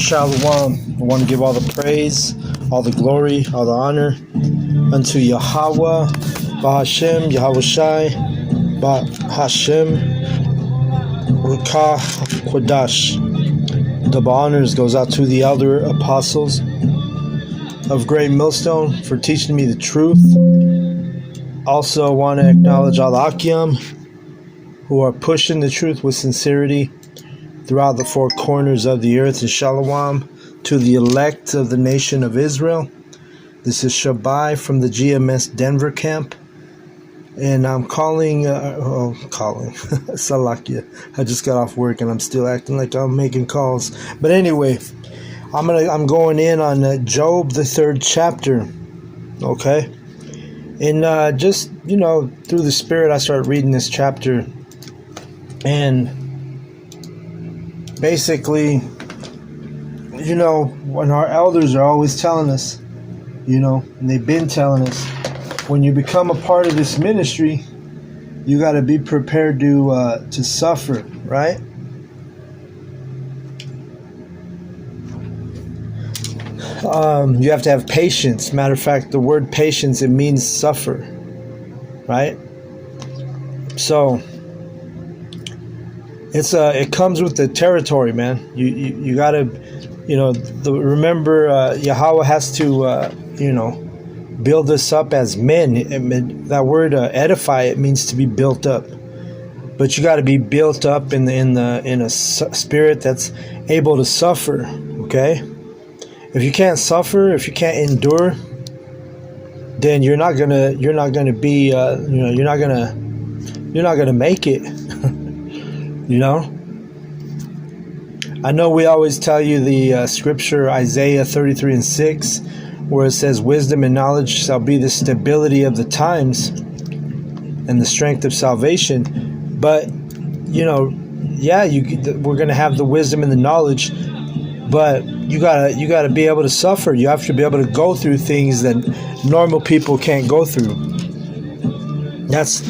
Shalom. I want to give all the praise, all the glory, all the honor unto Yahweh, Bahashem, Yahweh Shai, Bahashem, Rukah Kodash. Double honors goes out to the elder apostles of Great Millstone for teaching me the truth. Also want to acknowledge all the Akim who are pushing the truth with sincerity throughout the four corners of the earth. And Shalom to the elect of the nation of Israel. This is Shabai from the GMS Denver camp. And I'm calling Salakia. I just got off work and I'm still acting like I'm making calls. But anyway, I'm going in on Job, the 3rd chapter. Okay? And just, through the Spirit, I started reading this chapter. And basically, when our elders are always telling us, and they've been telling us, when you become a part of this ministry, you got to be prepared to suffer, right? You have to have patience. Matter of fact, the word patience, it means suffer, right? So it comes with the territory, man. You gotta, remember Yahweh has to, build us up as men. That word edify, it means to be built up. But you got to be built up in a spirit that's able to suffer. Okay. If you can't suffer, if you can't endure, then you're not gonna be, you're not gonna make it. I know we always tell you the scripture Isaiah 33:6, where it says, "Wisdom and knowledge shall be the stability of the times, and the strength of salvation." But we're gonna have the wisdom and the knowledge. But you gotta be able to suffer. You have to be able to go through things that normal people can't go through. That's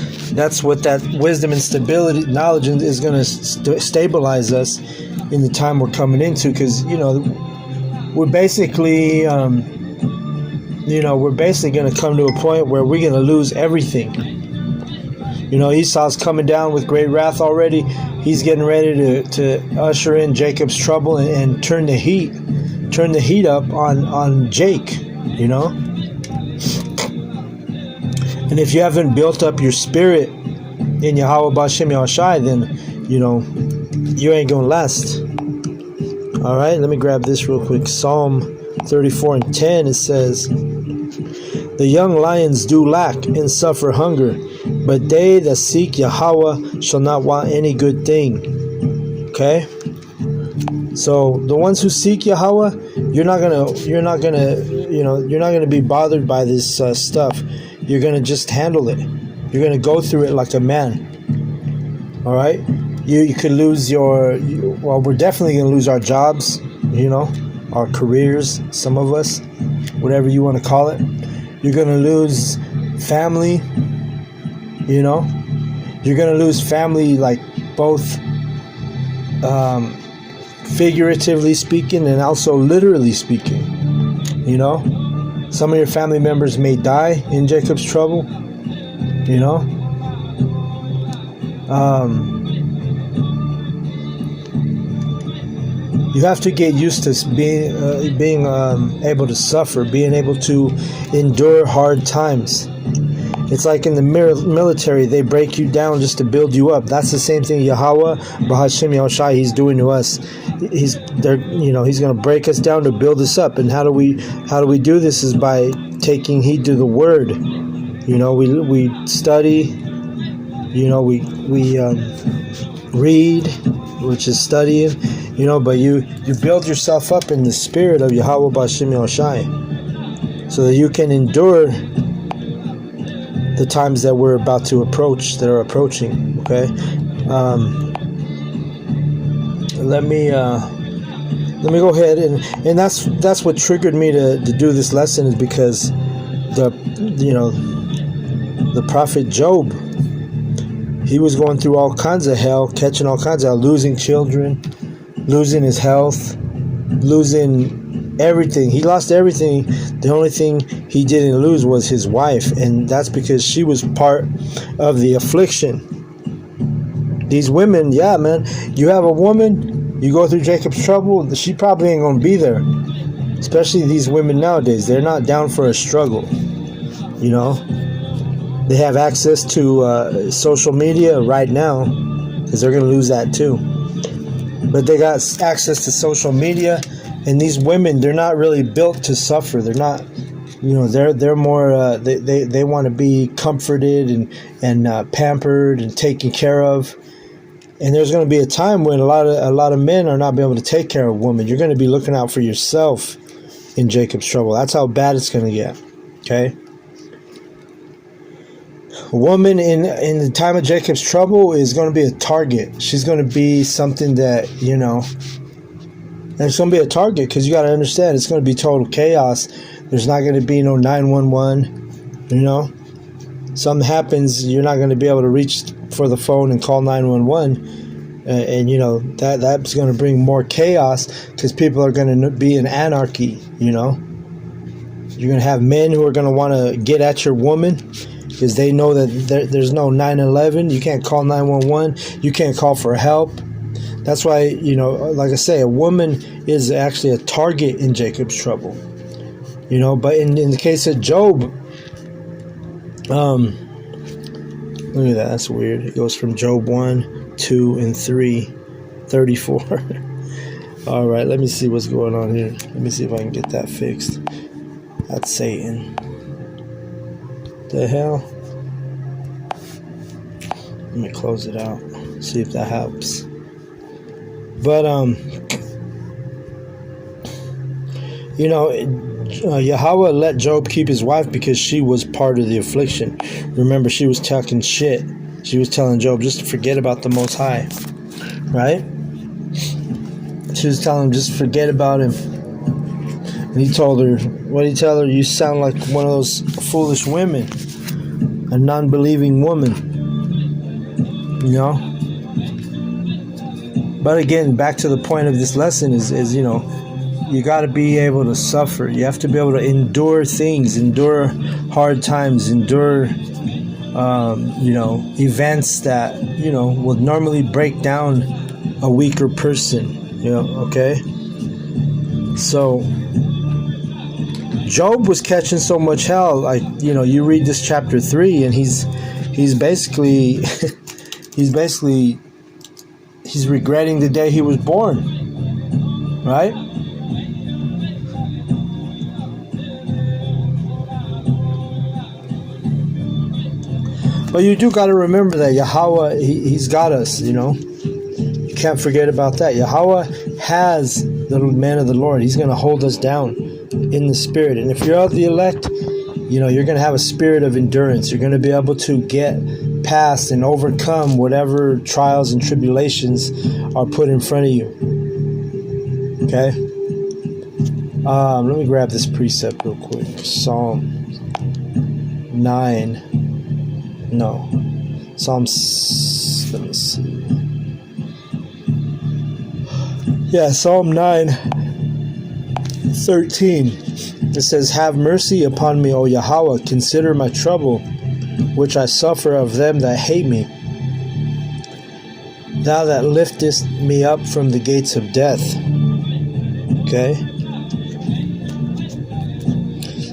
what that wisdom and stability, knowledge is going to stabilize us in the time we're coming into. Because we're basically going to come to a point where we're going to lose everything. Esau's coming down with great wrath already. He's getting ready to usher in Jacob's trouble and turn the heat up on Jake, And if you haven't built up your spirit in Yahweh B'Shem Yahushai, then, you ain't going to last. All right, let me grab this real quick. Psalm 34:10, it says, "The young lions do lack and suffer hunger, but they that seek Yahweh shall not want any good thing." Okay? So the ones who seek Yahweh, you're not gonna be bothered by this stuff. You're gonna just handle it. You're gonna go through it like a man. All right? You could lose we're definitely gonna lose our jobs. Our careers. Some of us, whatever you want to call it. You're gonna lose family. You're gonna lose family, like both figuratively speaking and also literally speaking. Some of your family members may die in Jacob's trouble. You have to get used to being able to suffer, being able to endure hard times. It's like in the military, they break you down just to build you up. That's the same thing Yahweh, Bahashem Yahushai, He's doing to us. He's going to break us down to build us up. And how do we do this? Is by taking heed to the Word. We study. We read, which is studying. But you build yourself up in the spirit of Yahweh B'Shem Yahushai, so that you can endure the times that we're about to approach, that are approaching. Okay, let me go ahead and that's what triggered me to do this lesson, is because the prophet Job, he was going through all kinds of hell, catching all kinds of hell, losing children, losing his health, losing everything. He lost everything. The only thing he didn't lose was his wife, and that's because she was part of the affliction. These women, yeah, man, you have a woman, you go through Jacob's trouble, she probably ain't gonna be there. Especially these women nowadays, they're not down for a struggle. You know, they have access to social media right now, because they're gonna lose that too. But they got access to social media, and these women, they're not really built to suffer. They're not, you know, they're more they want to be comforted and pampered and taken care of. And there's going to be a time when a lot of men are not be able to take care of women. You're going to be looking out for yourself in Jacob's trouble. That's how bad it's going to get. Okay. A woman in the time of Jacob's trouble is going to be a target. She's going to be something that, you know, and it's going to be a target because you got to understand it's going to be total chaos. There's not going to be no 911, you know. Something happens, you're not going to be able to reach for the phone and call 911. And you know, that's going to bring more chaos because people are going to be in anarchy, you know. You're going to have men who are going to want to get at your woman because they know that there's no 911. You can't call 911. You can't call for help. That's why, you know, like I say, a woman is actually a target in Jacob's trouble. You know, but in the case of Job, look at that. That's weird. It goes from Job 1, 2, and 3, 34. All right, let me see what's going on here. Let me see if I can get that fixed. That's Satan. The hell? Let me close it out. See if that helps. But you know, Yahweh let Job keep his wife because she was part of the affliction. Remember, she was talking shit. She was telling Job just to forget about the Most High, right? She was telling him just forget about him. And he told her, what did he tell her? You sound like one of those foolish women, a non-believing woman, you know? But again, back to the point of this lesson is you know, you got to be able to suffer. You have to be able to endure things, endure hard times, endure, you know, events that, you know, will normally break down a weaker person, you know, okay? So, Job was catching so much hell, like, you know, you read this chapter 3 and he's basically, he's regretting the day he was born, right? But you do got to remember that Yahweh, he's got us, you know. You can't forget about that. Yahweh has the man of the Lord. He's going to hold us down in the spirit. And if you're of the elect, you know, you're going to have a spirit of endurance. You're going to be able to get past and overcome whatever trials and tribulations are put in front of you. Okay? Let me grab this precept real quick. Psalm 9. No. Let me see. Yeah, Psalm 9:13. It says, have mercy upon me, O Yahweh. Consider my trouble, which I suffer of them that hate me. Thou that liftest me up from the gates of death. Okay?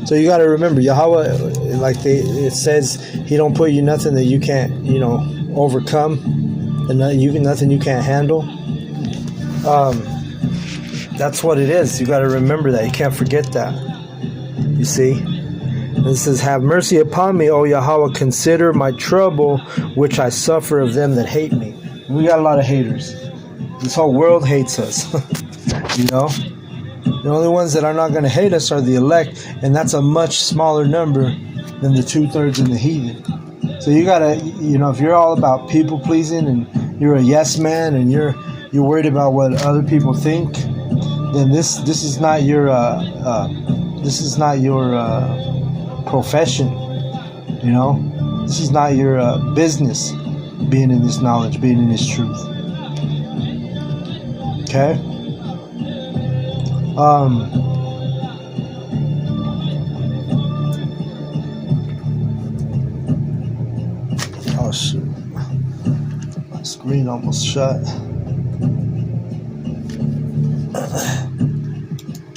So you got to remember, Yahweh, like it says, he don't put you nothing that you can't, you know, overcome, and nothing you can't handle. That's what it is. You got to remember that. You can't forget that. You see? And it says, have mercy upon me, O Yahweh, consider my trouble, which I suffer of them that hate me. We got a lot of haters. This whole world hates us. You know? The only ones that are not going to hate us are the elect, and that's a much smaller number than the 2/3 in the heathen. So you got to, you know, if you're all about people pleasing and you're a yes man and you're worried about what other people think, then this is not your profession. You know, this is not your business. Being in this knowledge, being in this truth. Okay. Oh shoot, my screen almost shut.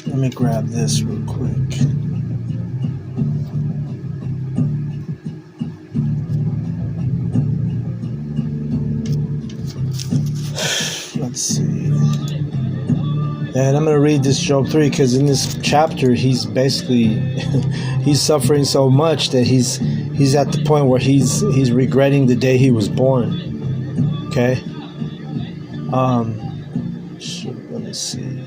Let me grab this real quick. Let's see. And I'm going to read this Job 3 because in this chapter he's basically he's suffering so much that he's at the point where he's regretting the day he was born. Okay? Let me see.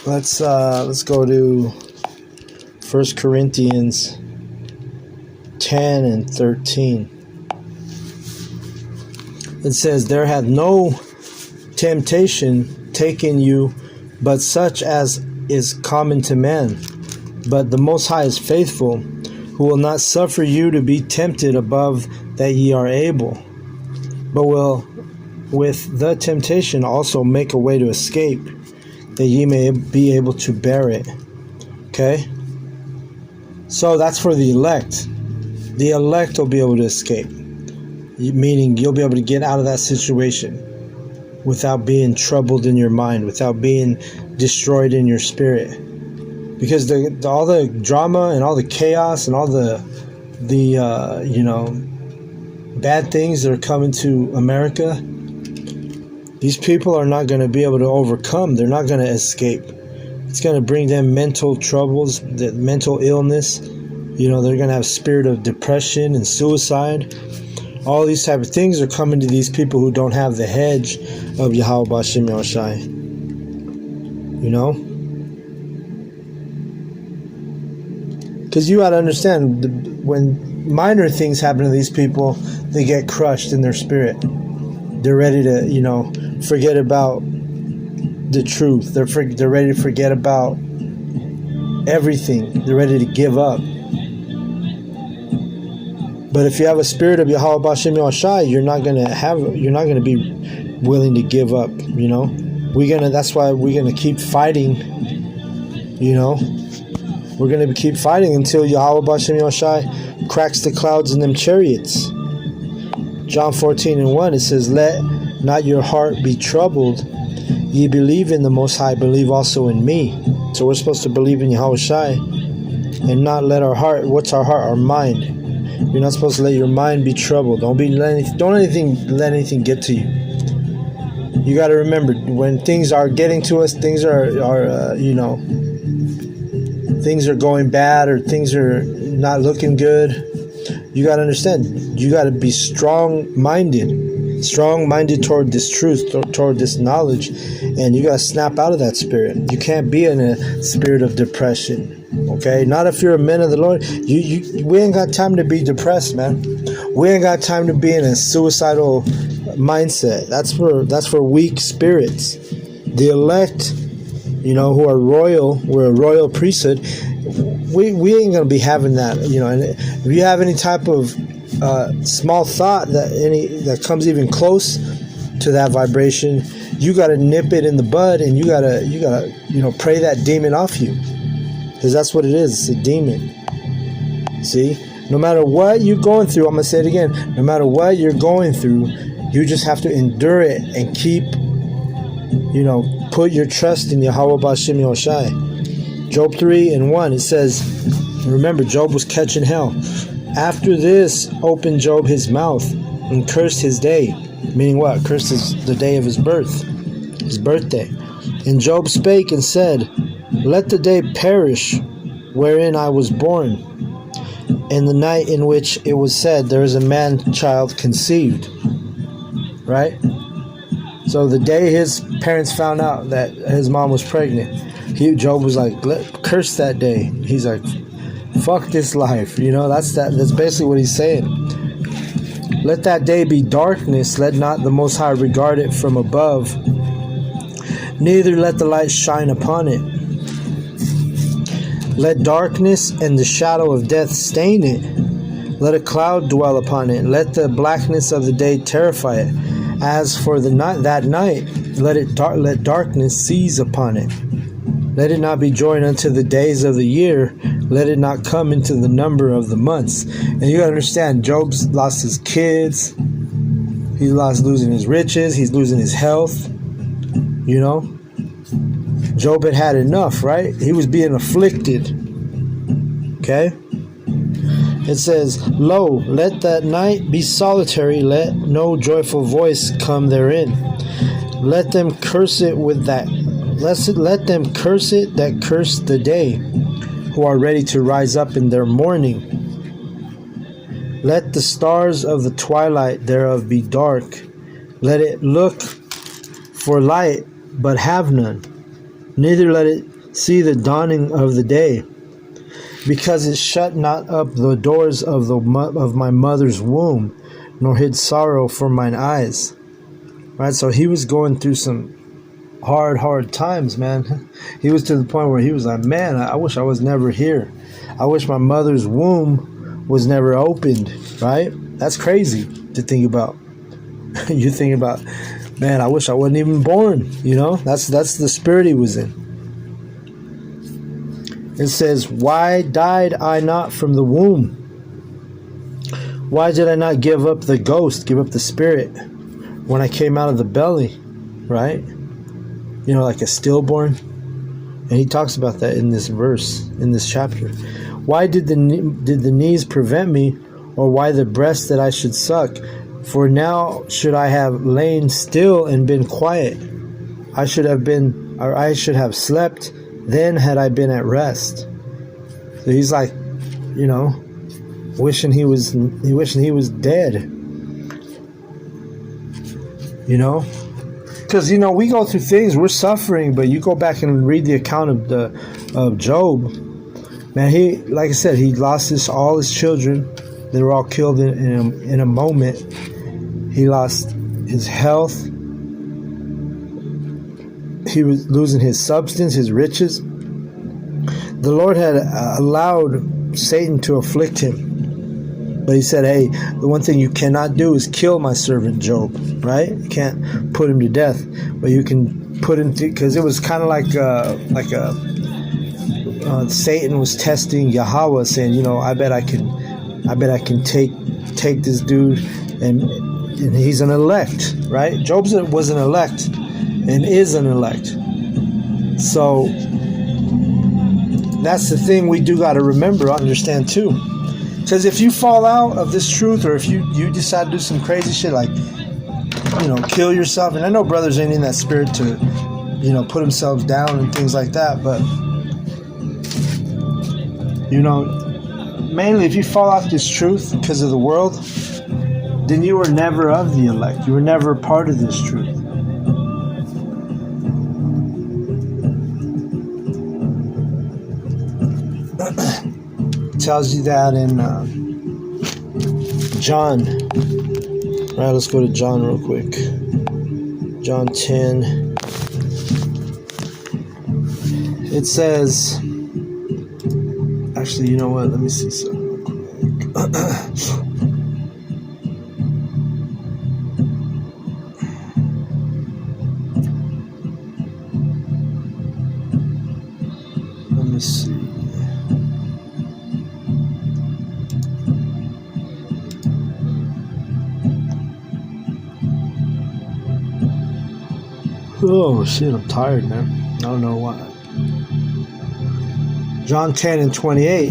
Let's go to 1 Corinthians 10 and 13. It says, "There hath no temptation taken you, but such as is common to man. But the Most High is faithful, who will not suffer you to be tempted above that ye are able, but will with the temptation also make a way to escape, that ye may be able to bear it." Okay? So that's for the elect. The elect will be able to escape. Meaning you'll be able to get out of that situation without being troubled in your mind, without being destroyed in your spirit. Because all the drama and all the chaos and all the bad things that are coming to America, these people are not going to be able to overcome. They're not going to escape. It's going to bring them mental troubles, the mental illness. They're going to have spirit of depression and suicide. All these type of things are coming to these people who don't have the hedge of Yahweh B'Shem Yahushai. Because you got to understand, when minor things happen to these people, they get crushed in their spirit. They're ready to, forget about the truth. They're ready to forget about everything. They're ready to give up. But if you have a spirit of Yahweh B'Shem Yahushai, you're not gonna be willing to give up. That's why we're gonna keep fighting. We're gonna keep fighting until Yahweh B'Shem Yahushai cracks the clouds in them chariots. John 14 and 1, it says, "Let not your heart be troubled. Ye believe in the Most High, believe also in me." So we're supposed to believe in Yahushai and not let our heart. What's our heart? Our mind. You're not supposed to let your mind be troubled. Don't let anything get to you. You got to remember, when things are getting to us, things are things are going bad, or things are not looking good. You got to understand. You got to be strong-minded toward this truth, toward this knowledge, and you got to snap out of that spirit. You can't be in a spirit of depression. Okay, not if you're a man of the Lord. We ain't got time to be depressed, man. We ain't got time to be in a suicidal mindset. That's for weak spirits. The elect, who are royal, we're a royal priesthood. We ain't gonna be having that. And if you have any type of small thought that comes even close to that vibration, you got to nip it in the bud, and you gotta pray that demon off you. Because that's what it is. It's a demon. See? No matter what you're going through, I'm going to say it again. No matter what you're going through, you just have to endure it and keep, put your trust in Yahweh B'Shem Yahushai. Job 3 and 1, it says, remember, Job was catching hell. "After this opened Job his mouth and cursed his day." Meaning what? Cursed the day of his birth. His birthday. "And Job spake and said, Let the day perish wherein I was born, and the night in which it was said, There is a man-child conceived." Right? So the day his parents found out that his mom was pregnant, Job was like, curse that day. He's like, fuck this life. That's basically what he's saying. Let that day be darkness, let not the Most High regard it from above, neither let the light shine upon it. Let darkness and the shadow of death stain it. Let a cloud dwell upon it. Let the blackness of the day terrify it. As for the night, that night, let darkness seize upon it. Let it not be joined unto the days of the year. Let it not come into the number of the months. And you gotta understand, Job's lost his kids. He's losing his riches. He's losing his health. You know? Job had enough, right? He was being afflicted. Okay? It says, Lo, let that night be solitary. Let no joyful voice come therein. Let them curse it with that. Let them curse it that curse the day, who are ready to rise up in their mourning. Let the stars of the twilight thereof be dark. Let it look for light, but have none. Neither let it see the dawning of the day, because it shut not up the doors of my mother's womb, nor hid sorrow from mine eyes. Right, so he was going through some hard times, man. He was to the point where he was like, man, I wish I was never here. I wish my mother's womb was never opened, right? That's crazy to think about. You think about, man, I wish I wasn't even born, you know? That's the spirit he was in. It says, why died I not from the womb? Why did I not give up the ghost, give up the spirit when I came out of the belly, right? You know, like a stillborn. And he talks about that in this verse, in this chapter. Why did the knees prevent me, or why the breast that I should suck? For now should I have lain still and been quiet. I should have slept, then had I been at rest. So he's like, you know, wishing he was dead. You know? Because, you know, we go through things, we're suffering, but you go back and read the account of Job. Man, he, like I said, he lost all his children. They were all killed in a moment. He lost his health. He was losing his substance, his riches. The Lord had allowed Satan to afflict him. But he said, hey, the one thing you cannot do is kill my servant Job, right? You can't put him to death, but you can put him to, because it was kind of like Satan was testing Yahweh, saying, you know, I bet I can take this dude, and he's an elect, right? Job was an elect and is an elect. So that's the thing we do got to remember, understand too. Because if you fall out of this truth, or if you decide to do some crazy shit like, you know, kill yourself, and I know brothers ain't in that spirit to, you know, put themselves down and things like that, but, you know, mainly if you fall off this truth because of the world, then you were never of the elect. You were never a part of this truth. Tells you that in John. All right, let's go to John real quick. John 10. It says, actually, you know what? Let me see something real quick. Let me see. Oh shit, I'm tired, man. I don't know why. John 10 and 28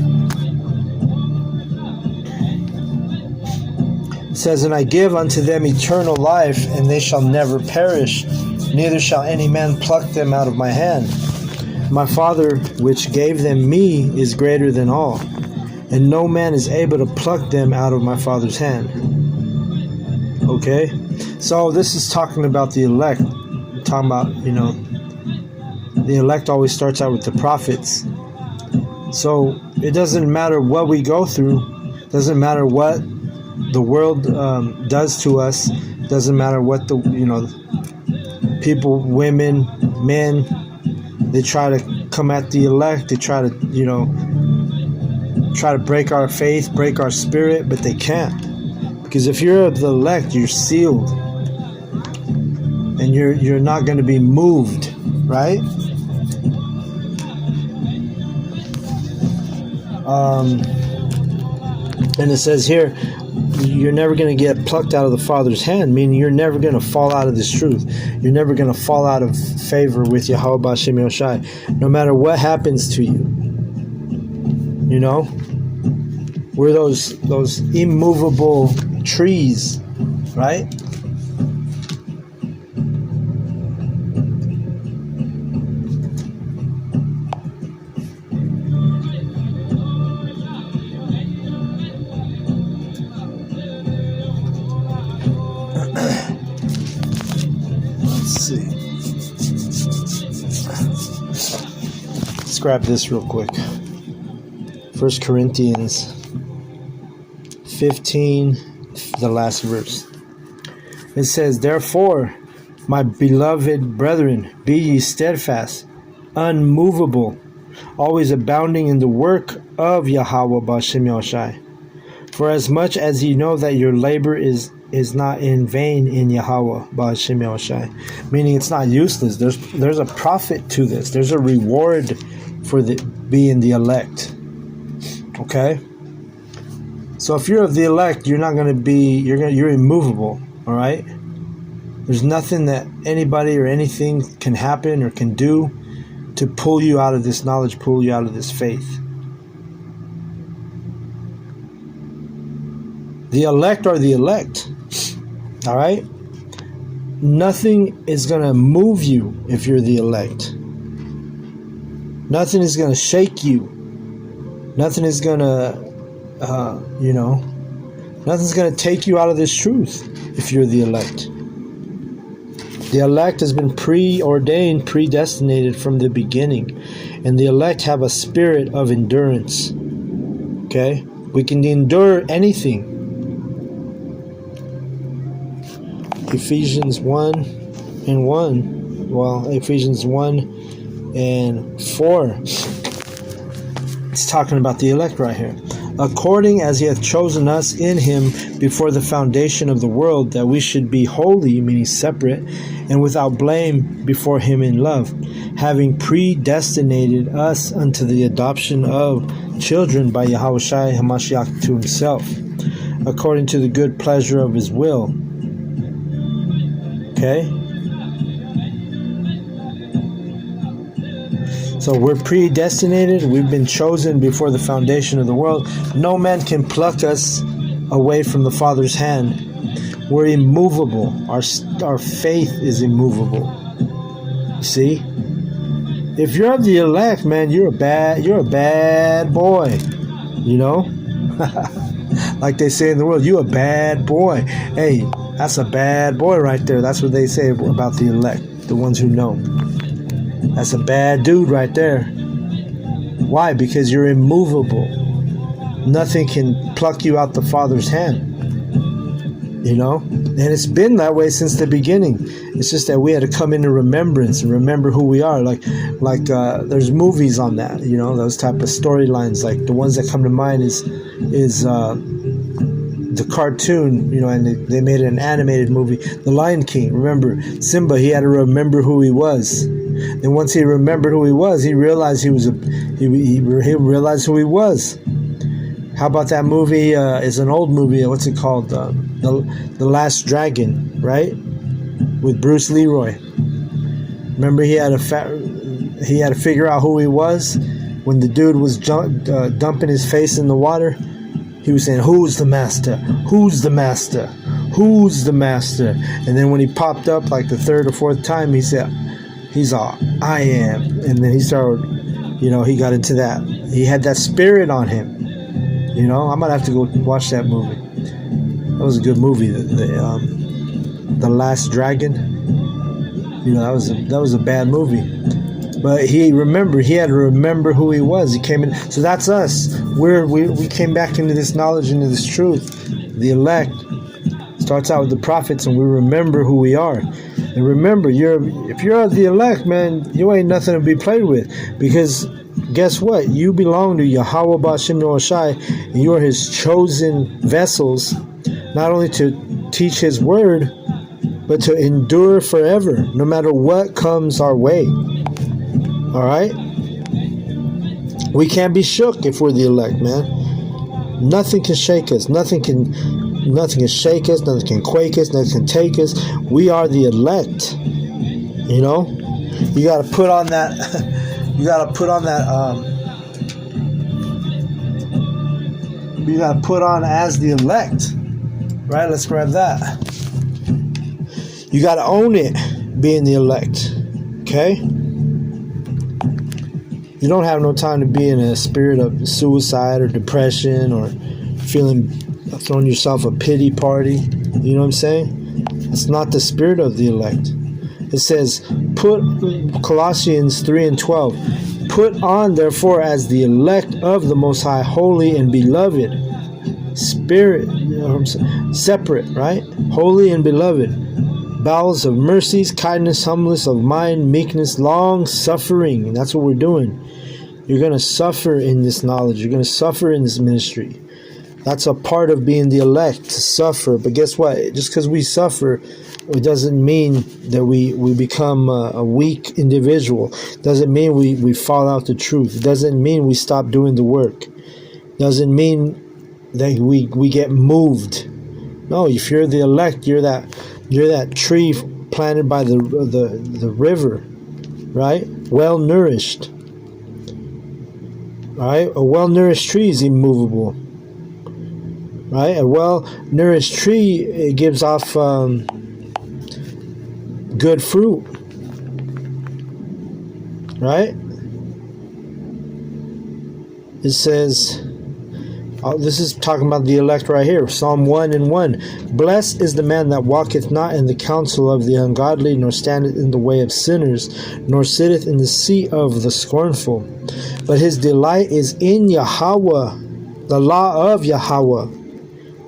says, and I give unto them eternal life, and they shall never perish, neither shall any man pluck them out of my hand. My Father which gave them me is greater than all, and no man is able to pluck them out of my Father's hand. Okay? So this is talking about the elect. Talking about, you know, the elect always starts out with the prophets. So it doesn't matter what we go through, doesn't matter what the world does to us. Doesn't matter what the people, women, men, they try to come at the elect. They try to break our faith, break our spirit, but they can't, because if you're of the elect, you're sealed, and you're not going to be moved, right? And it says here, you're never going to get plucked out of the Father's hand, meaning you're never going to fall out of this truth. You're never going to fall out of favor with Yahweh B'Shem Yahushai, no matter what happens to you. We're those immovable trees, right? Let's grab this real quick. 1 Corinthians 15, the last verse. It says, "Therefore, my beloved brethren, be ye steadfast, unmovable, always abounding in the work of Yahweh B'Shem Yahushai. For as much as ye know that your labor is not in vain in Yahweh B'Shem Yahushai," meaning it's not useless. There's a profit to this. There's a reward for being the elect. Okay? So if you're of the elect, you're not going to be, you're immovable, all right? There's nothing that anybody or anything can happen or can do to pull you out of this knowledge, pull you out of this faith. The elect are the elect, all right? Nothing is going to move you if you're the elect. Nothing is going to shake you. Nothing is going to, nothing's going to take you out of this truth if you're the elect. The elect has been preordained, predestinated from the beginning. And the elect have a spirit of endurance. Okay? We can endure anything. Ephesians 1:4. It's talking about the elect right here. "According as he hath chosen us in him before the foundation of the world, that we should be holy," meaning separate, "and without blame before him in love, having predestinated us unto the adoption of children by Yahushua HaMashiach to himself, according to the good pleasure of his will." Okay? So we're predestinated. We've been chosen before the foundation of the world. No man can pluck us away from the Father's hand. We're immovable. Our faith is immovable. See? If you're of the elect, man, you're a bad boy. Like they say in the world, you a bad boy. Hey, that's a bad boy right there. That's what they say about the elect, the ones who know. That's a bad dude right there. Why? Because you're immovable. Nothing can pluck you out the Father's hand. And it's been that way since the beginning. It's just that we had to come into remembrance and remember who we are. Like there's movies on that. Those type of storylines. Like the ones that come to mind is the cartoon. And they made an animated movie, The Lion King. Remember Simba? He had to remember who he was. And once he remembered who he was, he realized he realized who he was. How about that movie? It's an old movie. What's it called? The Last Dragon, right? With Bruce Leroy. Remember, he had to figure out who he was when the dude was dumping his face in the water. He was saying, "Who's the master? Who's the master? Who's the master?" And then when he popped up like the third or fourth time, he said, "He's all, I am." And then he started, he got into that. He had that spirit on him. I might have to go watch that movie. That was a good movie. The Last Dragon. That was a bad movie. But he had to remember who he was. He came in. So that's us. We came back into this knowledge, into this truth. the elect, starts out with the prophets, and we remember who we are. And remember, if you're the elect, man, you ain't nothing to be played with. Because guess what? You belong to Yahweh Ba'Shem Yahushai, and you are his chosen vessels, not only to teach his word, but to endure forever, no matter what comes our way. All right? We can't be shook if we're the elect, man. Nothing can shake us. Nothing can shake us. Nothing can quake us. Nothing can take us. We are the elect. You know, you got to put on that. You got to put on that. You got to put on as the elect, right? Let's grab that. You got to own it, being the elect. Okay. You don't have no time to be in a spirit of suicide or depression or throwing yourself a pity party. You know what I'm saying? It's not the spirit of the elect. It says, Colossians 3:12, put on therefore as the elect of the Most High, holy and beloved, spirit, separate, right? Holy and beloved, bowels of mercies, kindness, humbleness of mind, meekness, long suffering. And that's what we're doing. You're going to suffer in this knowledge. You're going to suffer in this ministry. That's a part of being the elect, to suffer. But guess what? Just because we suffer, it doesn't mean that we become a weak individual. It doesn't mean we fall out the truth. It doesn't mean we stop doing the work. It doesn't mean that we get moved. No, if you're the elect, you're that tree planted by the river, right? Well nourished. Right? A well-nourished tree is immovable. Right? A well-nourished tree, it gives off good fruit. Right? It says, this is talking about the elect right here. Psalm 1:1. Blessed is the man that walketh not in the counsel of the ungodly, nor standeth in the way of sinners, nor sitteth in the seat of the scornful. But his delight is in Yahweh, the law of Yahweh.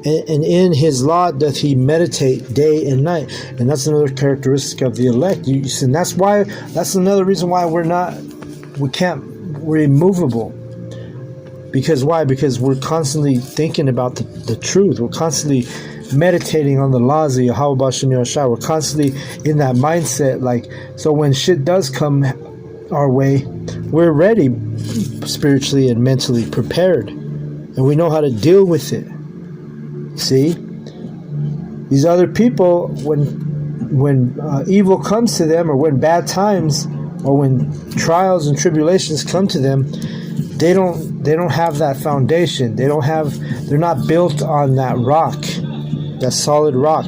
And in his law doth he meditate day and night. And that's another characteristic of the elect. And that's another reason why we're immovable. Because why? Because we're constantly thinking about the truth. We're constantly meditating on the laws of Yahweh Ba'Shem Yahushua. We're constantly in that mindset. So when shit does come our way, we're ready, spiritually and mentally prepared. And we know how to deal with it. See? These other people, when evil comes to them, or when bad times, or when trials and tribulations come to them, they don't have that foundation. They're not built on that rock, that solid rock,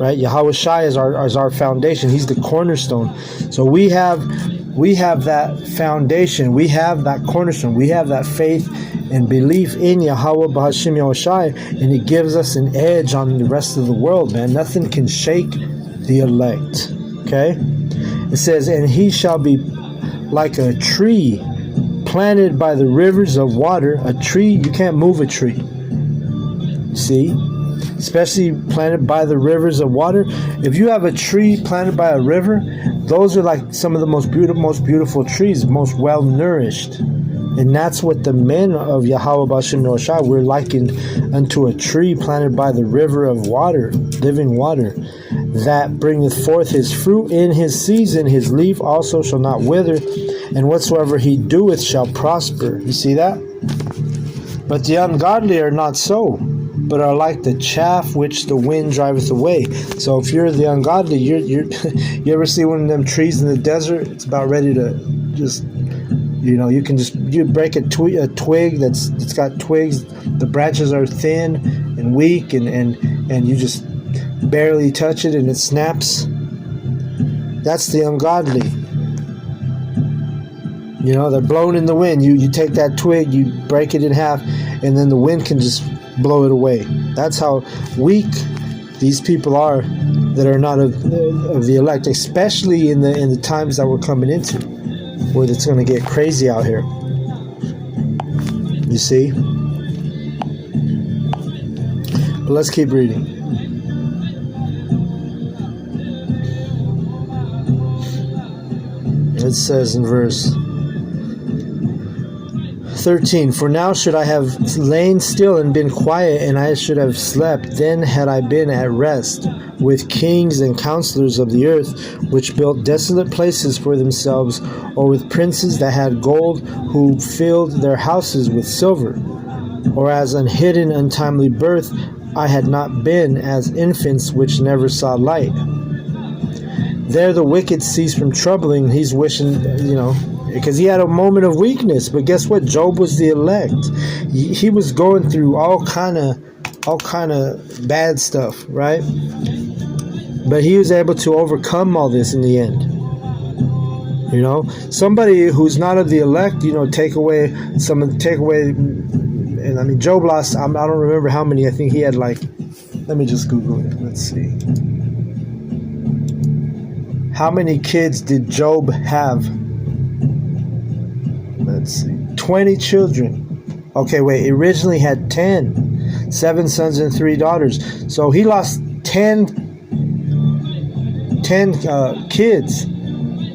right? Yahweh Shai is our foundation. He's the cornerstone. So we have that foundation. We have that cornerstone. We have that faith and belief in Yahweh Ba'Shem Yahushai, and it gives us an edge on the rest of the world, man. Nothing can shake the elect. Okay? It says, and he shall be like a tree planted by the rivers of water. A tree, you can't move a tree. See? Especially planted by the rivers of water. If you have a tree planted by a river, those are like some of the most beautiful trees, most well nourished. And that's what the men of Yahweh Ba'Shem Yahushua, we're likened unto a tree planted by the river of water, living water, that bringeth forth his fruit in his season. His leaf also shall not wither, and whatsoever he doeth shall prosper. You see that? But the ungodly are not so, but are like the chaff which the wind driveth away. So if you're the ungodly, you ever see one of them trees in the desert? It's about ready to just, you break a twig that's got twigs, the branches are thin and weak, and you just barely touch it and it snaps. That's the ungodly. They're blown in the wind. You take that twig, you break it in half, and then the wind can just blow it away. That's how weak these people are that are not of the elect, especially in the times that we're coming into, where it's going to get crazy out here. You see? But let's keep reading. It says in verse 13, "For now should I have lain still and been quiet, and I should have slept, then had I been at rest with kings and counselors of the earth, which built desolate places for themselves, or with princes that had gold, who filled their houses with silver. Or as an hidden untimely birth, I had not been as infants which never saw light." There the wicked cease from troubling. He's wishing, because he had a moment of weakness. But guess what? Job was the elect. He was going through all kind of bad stuff, right? But he was able to overcome all this in the end. Somebody who's not of the elect, take away. And I mean, Job lost. I don't remember how many. I think he had let me just Google it. Let's see. How many kids did Job have? Let's see. 20 children. Okay, wait. He originally had 10. 7 sons and 3 daughters. So he lost 10 kids.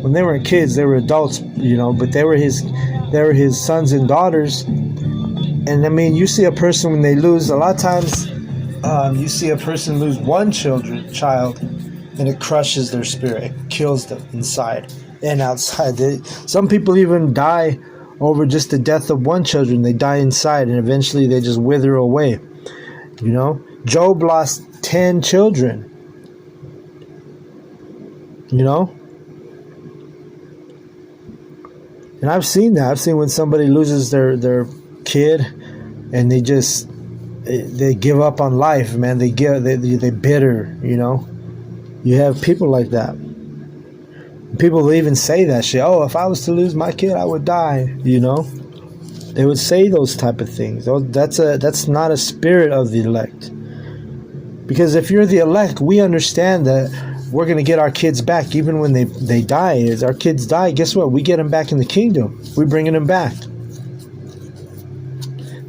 When they weren't kids, they were adults, but they were his sons and daughters. And I mean, you see a person when they lose, a lot of times you see a person lose one child, and it crushes their spirit. It kills them inside and outside. Some people even die over just the death of one children. They die inside, and eventually they just wither away. Job lost 10 children. And I've seen that. I've seen when somebody loses their kid, and they give up on life, man. They bitter. You have people like that. People even say that shit. Oh, if I was to lose my kid, I would die. They would say those type of things. That's not a spirit of the elect. Because if you're the elect, we understand that we're going to get our kids back even when they die. As our kids die, guess what? We get them back in the kingdom. We're bringing them back.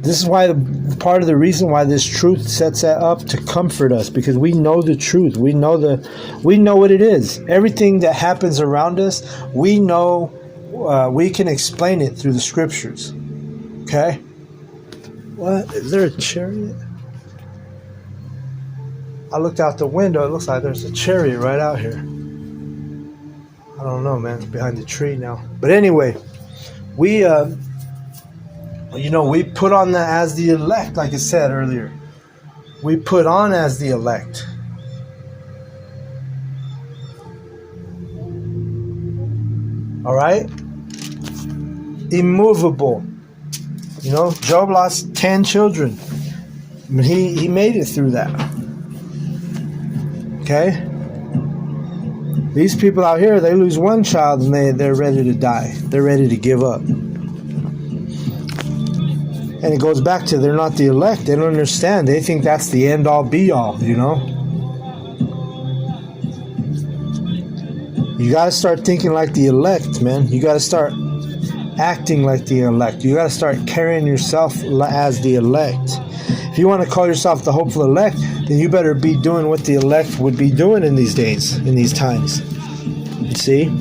This is why part of the reason why this truth sets that up to comfort us, because we know the truth. We know what it is. Everything that happens around us, we know. We can explain it through the scriptures. Okay. What? Is there a chariot? I looked out the window. It looks like there's a chariot right out here. I don't know, man. It's behind the tree now. But anyway, we put on that as the elect, like I said earlier. We put on as the elect. All right? Immovable. Job lost 10 children. But he made it through that. Okay? These people out here, they lose one child and they're ready to die. They're ready to give up. And it goes back to they're not the elect. They don't understand. They think that's the end all be all, You got to start thinking like the elect, man. You got to start acting like the elect. You got to start carrying yourself as the elect. If you want to call yourself the hopeful elect, then you better be doing what the elect would be doing in these days, in these times. You see?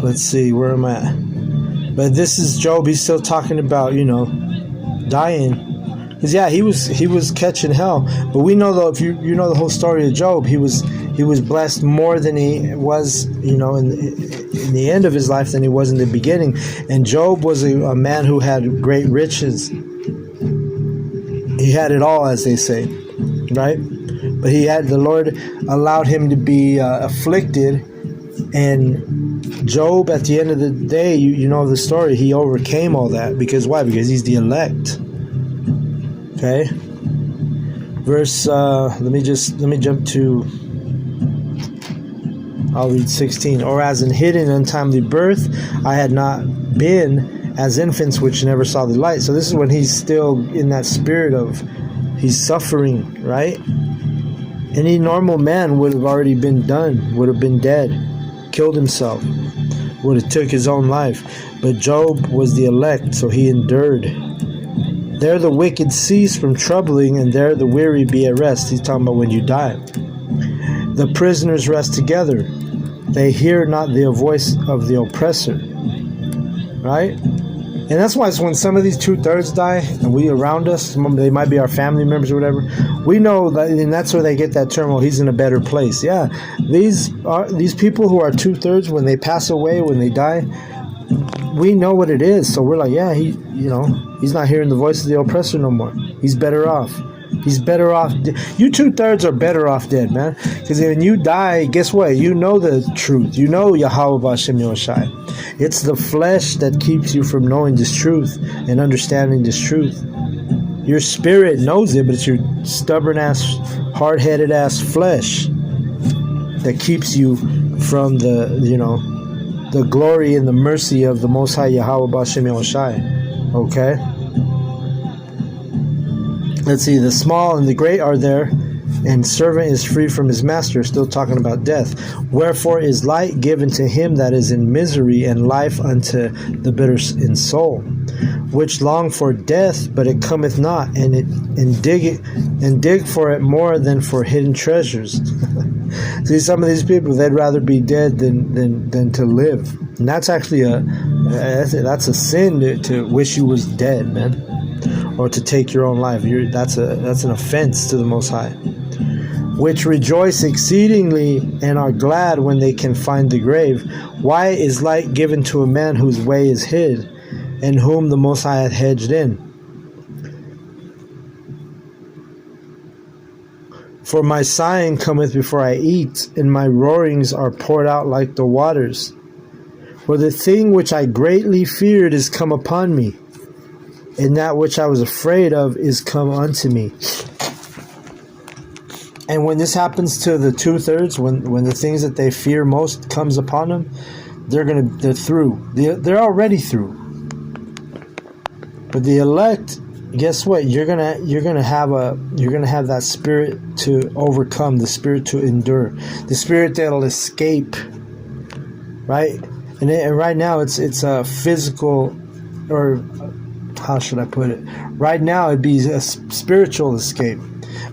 Let's see, where am I at? But this is Job. He's still talking about, dying. Because he was catching hell. But we know, though, if you know the whole story of Job, he was blessed more than he was, in the end of his life than he was in the beginning. And Job was a man who had great riches. He had it all, as they say, right? But the Lord allowed him to be afflicted, and Job, at the end of the day, you know the story, he overcame all that. Because why? Because he's the elect. Okay? Verse, let me jump to, I'll read 16. Or as in hidden untimely birth, I had not been as infants which never saw the light. So this is when he's still in that spirit of, he's suffering, right? Any normal man would have already been done, would have been dead, killed himself. would have took his own life. But Job was the elect, so he endured. There the wicked cease from troubling, and there the weary be at rest. He's talking about when you die. The prisoners rest together. They hear not the voice of the oppressor. Right? And that's why it's when some of these 2/3 die, and we around us, they might be our family members or whatever, we know that, and that's where they get that term, oh, he's in a better place. Yeah, these people who are 2/3, when they pass away, when they die, we know what it is. So we're like, yeah, he's not hearing the voice of the oppressor no more. He's better off. He's better off. You 2/3 are better off dead, man. Because when you die, guess what? You know the truth. You know Yahweh B'Hashem Yahushai. It's the flesh that keeps you from knowing this truth and understanding this truth. Your spirit knows it, but it's your stubborn ass, hard-headed ass flesh that keeps you from the glory and the mercy of the Most High Yahweh B'Hashem Yahushai. Okay? Let's see, the small and the great are there, and servant is free from his master. Still talking about death. Wherefore is light given to him that is in misery, and life unto the bitter in soul, which long for death, but it cometh not, and dig for it more than for hidden treasures. See, some of these people, they'd rather be dead than to live, and that's actually that's a sin to wish you was dead, man. Or to take your own life. That's an offense to the Most High. Which rejoice exceedingly and are glad when they can find the grave. Why is light given to a man whose way is hid, and whom the Most High hath hedged in? For my sighing cometh before I eat, and my roarings are poured out like the waters. For the thing which I greatly feared is come upon me, and that which I was afraid of is come unto me. And when this happens to the 2/3, when the things that they fear most comes upon them, they're through. They're already through. But the elect, guess what? You're gonna have that spirit to overcome, the spirit to endure, the spirit that'll escape. Right? And right now it's a physical, or how should I put it? Right now it'd be a spiritual escape,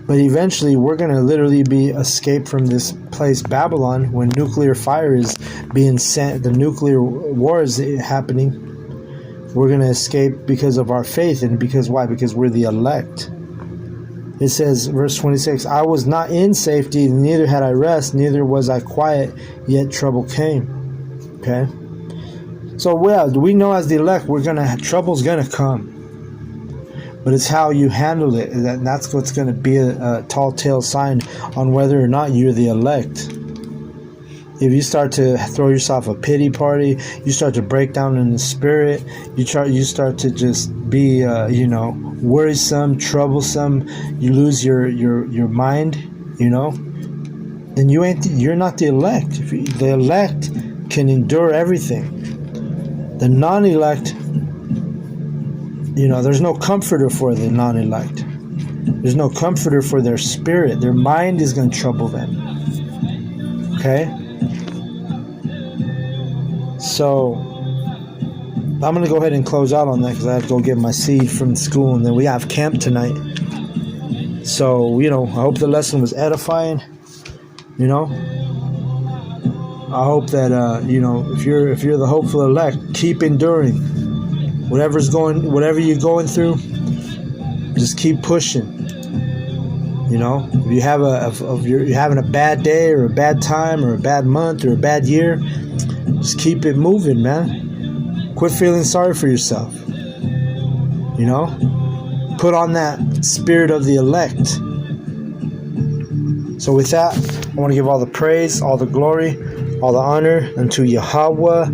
but eventually we're going to literally be escaped from this place, Babylon, when nuclear fire is being sent, the nuclear war is happening. We're going to escape because of our faith, and because why? Because we're the elect. It says, verse 26, I was not in safety, neither had I rest, neither was I quiet, yet trouble came. Okay? So, well, we know as the elect, trouble's gonna come, but it's how you handle it. That's what's gonna be a tall tale sign on whether or not you're the elect. If you start to throw yourself a pity party, you start to break down in the spirit, you start to just be, worrisome, troublesome. You lose your mind, then you're not the elect. The elect can endure everything. The non-elect, there's no comforter for the non-elect. There's no comforter for their spirit. Their mind is going to trouble them. Okay? So, I'm going to go ahead and close out on that because I have to go get my seed from school, and then we have camp tonight. So, I hope the lesson was edifying. I hope that if you're the hopeful elect, keep enduring. Whatever you're going through, just keep pushing. If you have you're having a bad day or a bad time or a bad month or a bad year, just keep it moving, man. Quit feeling sorry for yourself. Put on that spirit of the elect. So with that, I want to give all the praise, all the glory, all the honor unto Yahweh,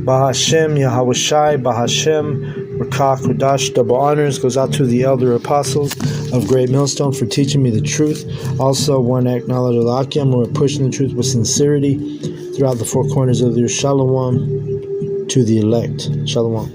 B'Hashem, Yahawashi, B'Hashem, Rakah, Kodash. Double honors goes out to the elder apostles of Great Millstone for teaching me the truth. Also, want to acknowledge Alakim, we're pushing the truth with sincerity throughout the four corners of the Shalom to the elect. Shalom.